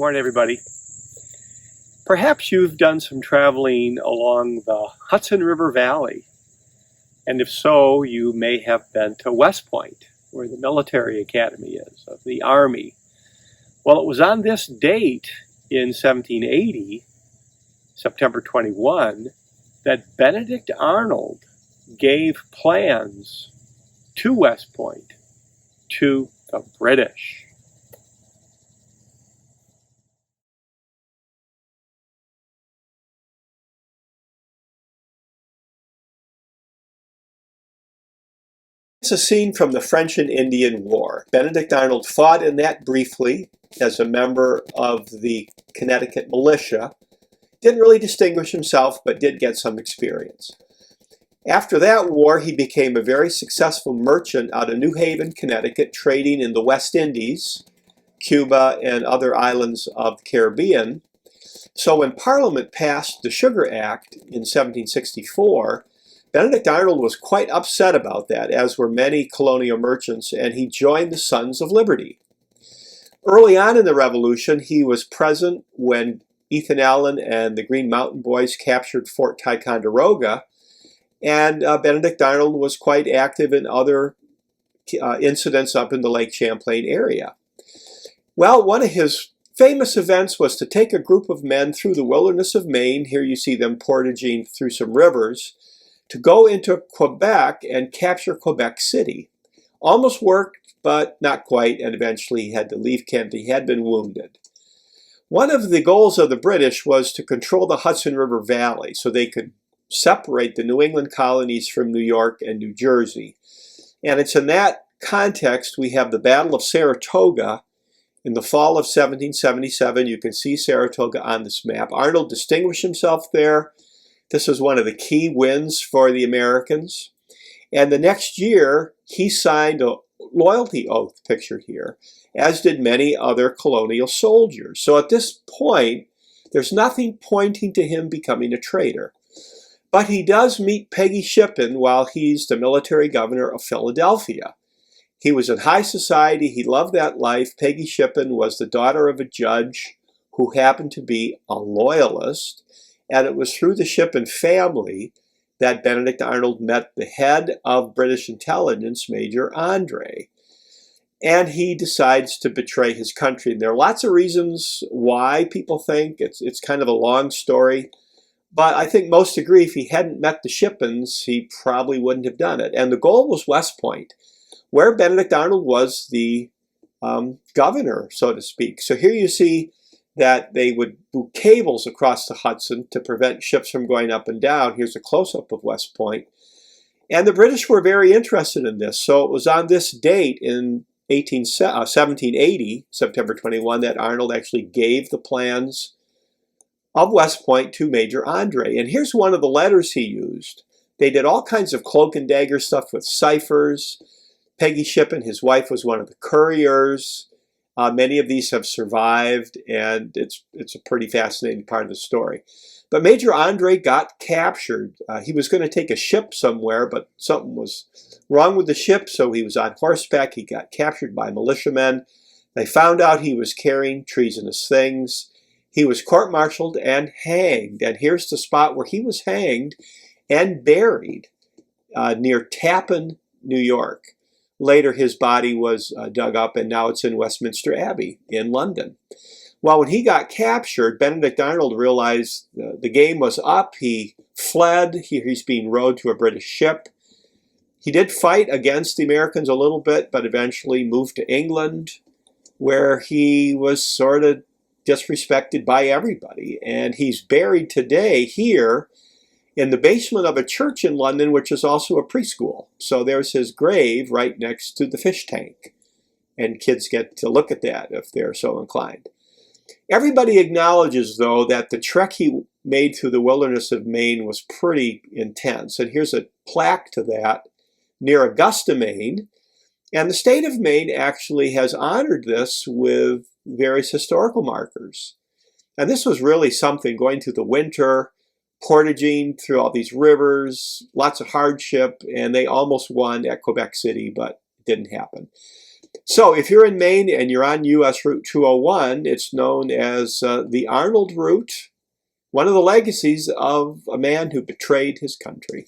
Morning, everybody. Perhaps you've done some traveling along the Hudson River Valley, and if so, you may have been to West Point, where the military academy is, of the Army. Well, it was on this date in 1780, September 21, that Benedict Arnold gave plans to West Point to the British. It's a scene from the French and Indian War. Benedict Arnold fought in that briefly as a member of the Connecticut militia. Didn't really distinguish himself, but did get some experience. After that war, he became a very successful merchant out of New Haven, Connecticut, trading in the West Indies, Cuba, and other islands of the Caribbean. So when Parliament passed the Sugar Act in 1764, Benedict Arnold was quite upset about that, as were many colonial merchants, and he joined the Sons of Liberty. Early on in the Revolution, he was present when Ethan Allen and the Green Mountain Boys captured Fort Ticonderoga, and Benedict Arnold was quite active in other incidents up in the Lake Champlain area. Well, one of his famous events was to take a group of men through the wilderness of Maine. Here you see them portaging through some rivers, to go into Quebec and capture Quebec City. Almost worked, but not quite, and eventually he had to leave Canada. He had been wounded. One of the goals of the British was to control the Hudson River Valley so they could separate the New England colonies from New York and New Jersey. And it's in that context we have the Battle of Saratoga in the fall of 1777. You can see Saratoga on this map. Arnold distinguished himself there. This was one of the key wins for the Americans. And the next year, he signed a loyalty oath pictured here, as did many other colonial soldiers. So at this point, there's nothing pointing to him becoming a traitor. But he does meet Peggy Shippen while he's the military governor of Philadelphia. He was in high society. He loved that life. Peggy Shippen was the daughter of a judge who happened to be a loyalist. And it was through the Shippen family that Benedict Arnold met the head of British intelligence, Major Andre. And he decides to betray his country. And there are lots of reasons why people think it's kind of a long story. But I think most agree if he hadn't met the Shippens, he probably wouldn't have done it. And the goal was West Point, where Benedict Arnold was the governor, so to speak. So here you see that they would do cables across the Hudson to prevent ships from going up and down. Here's a close-up of West Point. And the British were very interested in this. So it was on this date in 1780, September 21, that Arnold actually gave the plans of West Point to Major Andre. And here's one of the letters he used. They did all kinds of cloak and dagger stuff with ciphers. Peggy Shippen, his wife, was one of the couriers. Many of these have survived, and it's a pretty fascinating part of the story. But Major Andre got captured. He was going to take a ship somewhere, but something was wrong with the ship, so he was on horseback. He got captured by militiamen. They found out he was carrying treasonous things. He was court-martialed and hanged. And here's the spot where he was hanged and buried near Tappan, New York. Later, his body was dug up, and now it's in Westminster Abbey in London. Well, when he got captured, Benedict Arnold realized the game was up. He fled. He's being rowed to a British ship. He did fight against the Americans a little bit, but eventually moved to England, where he was sort of disrespected by everybody. And he's buried today here in the basement of a church in London, which is also a preschool. So there's his grave right next to the fish tank. And kids get to look at that if they're so inclined. Everybody acknowledges, though, that the trek he made through the wilderness of Maine was pretty intense. And here's a plaque to that near Augusta, Maine. And the state of Maine actually has honored this with various historical markers. And this was really something, going through the winter, portaging through all these rivers, lots of hardship, and they almost won at Quebec City, but it didn't happen. So if you're in Maine and you're on US Route 201, it's known as the Arnold route, one of the legacies of a man who betrayed his country.